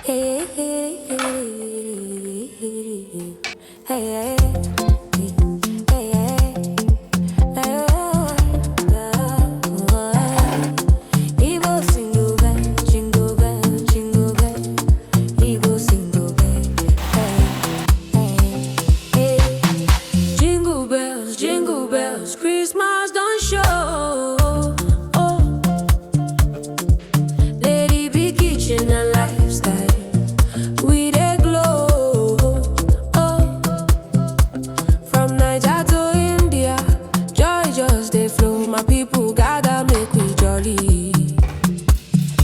Hey, hey, hey, hey, hey, Igbo single bell, jingle bell, jingle bell. Igbo single bell, hey, hey, hey. Jingle bells, Christmas don't show. Oh, lady be kitchen and lifestyle. We dey glow. Oh, from Niger to India, joy just dey flow. My people gather make we jolly.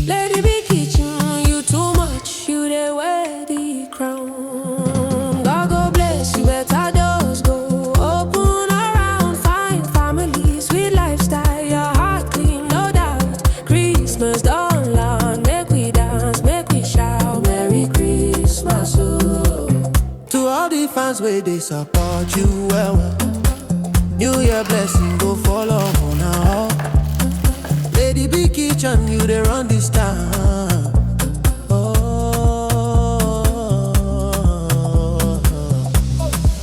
Lady be kitchen, you too much. You dey wear the crown. God go bless you, better doors go open around. Fine family, sweet lifestyle, your heart clean, no doubt. Christmas don't land, make we dance, make we shout. Merry Christmas, oh. To all the fans where they support you well. New Year blessing go follow on now. Lady Big Kitchen, you they run this town. Oh,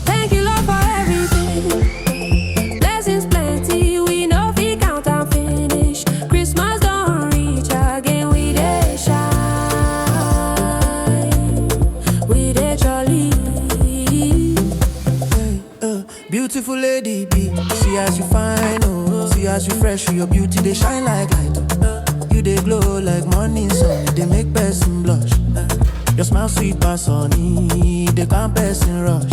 Thank you, Lord, for everything. Blessings plenty, we know we count and finish. Christmas don't reach again, we dey shine. We dey jolly. beautiful Lady B, see as you fine, oh, see as you fresh, your beauty they shine like light. You they glow like morning sun, they make person blush. Your smile sweet pass honey, they can't person rush.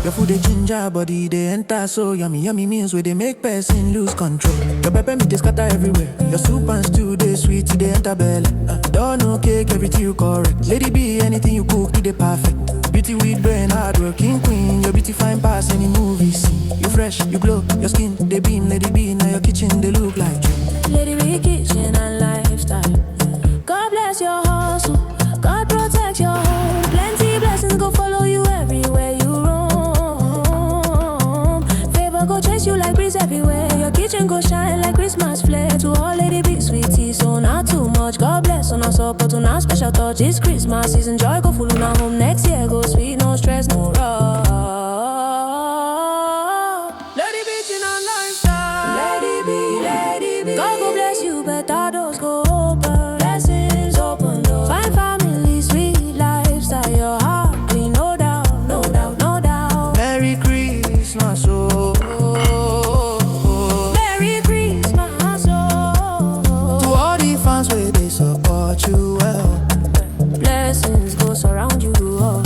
Your food they ginger body, they enter so yummy, yummy meals where they make person lose control. Your pepper meat they scatter everywhere. Your soup and stew they sweet, they enter belly. Don't no cake, everything you correct. Lady B, anything you cook, it they perfect. Beauty with brain, hardworking queen. Your beauty fine pass any movie scene. You fresh, you glow, your skin they beam. Lady B, now your kitchen they look like you. Lady be kitchen and lifestyle. God bless your hustle, God protect your home. Plenty blessings go follow you everywhere you roam. Favor go chase you like breeze everywhere. Your kitchen go shine like Christmas flare. To all Lady be sweetie, so not too much. God bless on us support on our special touch. This Christmas season, joy go full on our home. Next year go sweet, no stress, no rush. Lady B, chin and lifestyle. Lady be. God go bless you, better doors go open. Blessings open doors. Fine family, sweet lifestyle, your heart clean, no doubt, no doubt, no doubt. Merry Christmas, oh. Merry Christmas, oh. To all the fans where they support you well. Blessings go surround you, oh.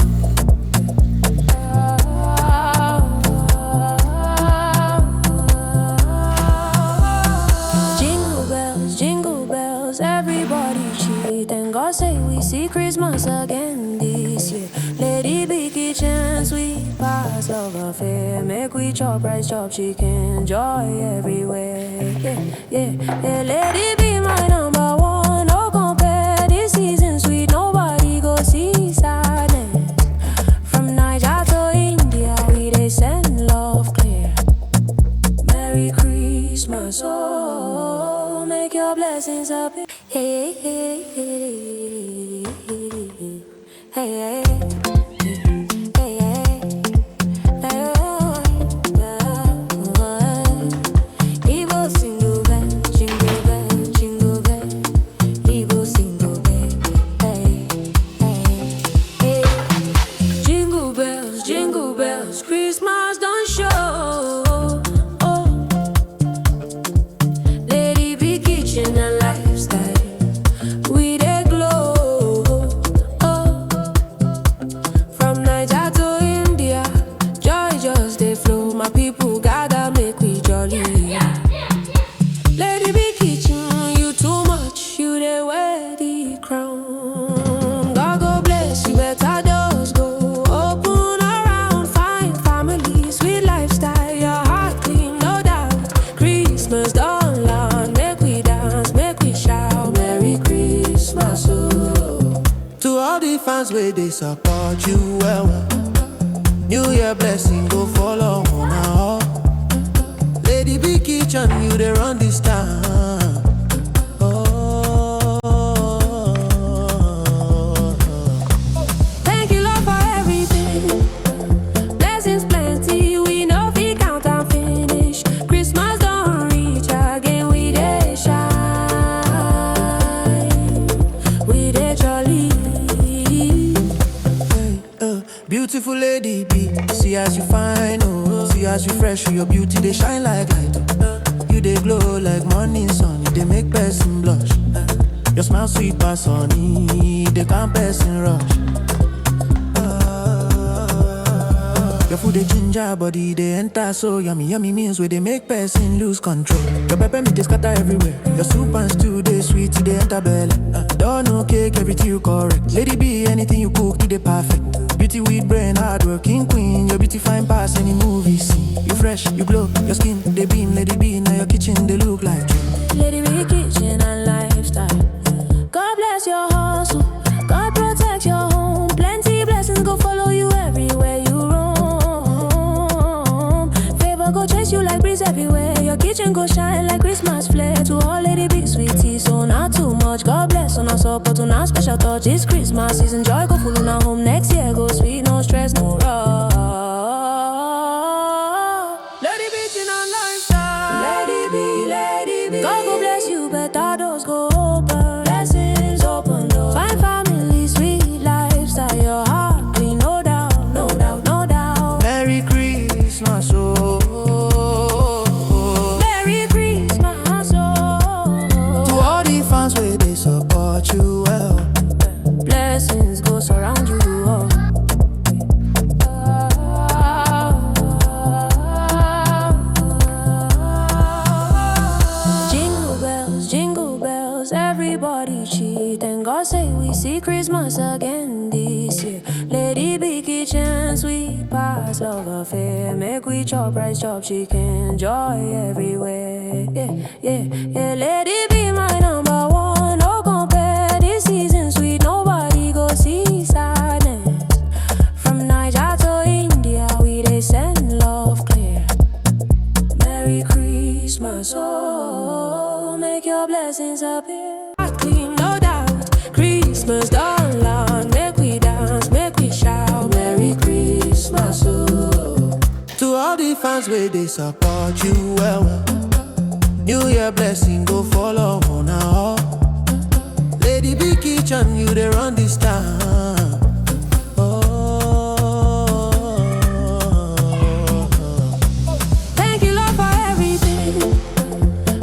Jingle bells, everybody cheer. Thank God say we see Christmas again this year. Lady be kitchen, sweet past love affair. Make we chop rice, chop chicken, joy everywhere. Yeah. Lady be my number one, no compare. This season sweet, nobody go see sadness. From Niger to India, we they send love clear. Merry Christmas, oh, make your blessings up. Hey, hey, hey, hey, hey, Igbo single bell, jingle bell, jingle bell. Igbo single bell, hey, hey, hey. Jingle bells, Christmas don't show. Oh, Lady be kitchen and lifestyle. We dey glow. Oh, from Niger to India, joy just dey flow. My people gather make we jolly. Lady be kitchen, you too much. You dey wear the crown. God go bless you, better doors go open around. Fine family, sweet lifestyle, your heart clean, no doubt. Christmas don't land, make we dance, make we shout. Merry Christmas, oh. To all the fans where they support you well. New Year blessing go follow on now. Lady Big Kitchen, you they run this town. Oh, Beautiful lady be, see as you fine, oh. See as you fresh, your beauty they shine like light. You they glow like morning sun, they make person blush. Your smile sweet pass honey, they can't person rush. Your food they ginger body, they enter so yummy, yummy meals where they make person lose control. Your pepper meat they scatter everywhere. Your soup and stew they sweet, they enter belly. Don't know cake, everything you correct. Lady be anything you cook, they perfect. Beauty with brain, hardworking queen. Your beauty fine pass any movie scene. You fresh, you glow, your skin they beam. Lady be now your kitchen they look like dream. Lady be kitchen and lifestyle. God bless your hustle, God protect your home. Plenty blessings go follow you everywhere you roam. Favor go chase you like breeze everywhere. Your kitchen go shine like Christmas flare. To all lady be sweetie, so not too much. God bless on us support on our special touch. It's Christmas season, joy go full on our home. Next year go sweet, no stress, no rush. Lady be chin and lifestyle. Lady be. God go bless you, better doors go open. Blessings open doors. Fine family, sweet lifestyle. Your heart clean, no doubt, no doubt, no doubt. Merry Christmas, oh. Merry Christmas, oh. To all the fans where they support you well. Blessings go surround you, oh. Jingle bells, everybody cheat. And God say we see Christmas again this year. Lady be kitchen, sweet pass, love affair. Make we chop rice, chop chicken, joy everywhere. Yeah. Lady be my number one, no compare. This season sweet, nobody go see sadness. From Niger to India, we they send love clear. Merry Christmas, oh, make your blessings appear. Clean, no doubt, Christmas done loud. Make we dance, make we shout. Merry Christmas, oh. To all the fans where they support you well. New Year blessing go follow on now. Lady be kitchen, you they run this town. Thank you, Lord, for everything.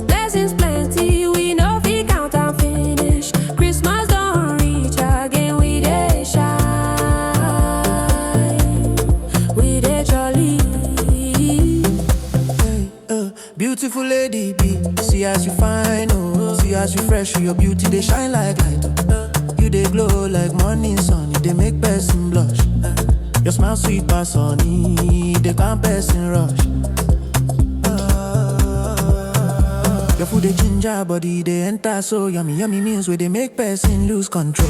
Blessings plenty, we know we count and finish. Christmas don't reach again, we dey shine. We dey jolly. Beautiful lady be, see as you fine, oh. See as you fresh, your beauty they shine like light. You they glow like morning sun, you they make person blush. Your smile sweet pass honey, they can't person rush. Your food they ginger body, they enter so yummy, yummy meals where they make person lose control.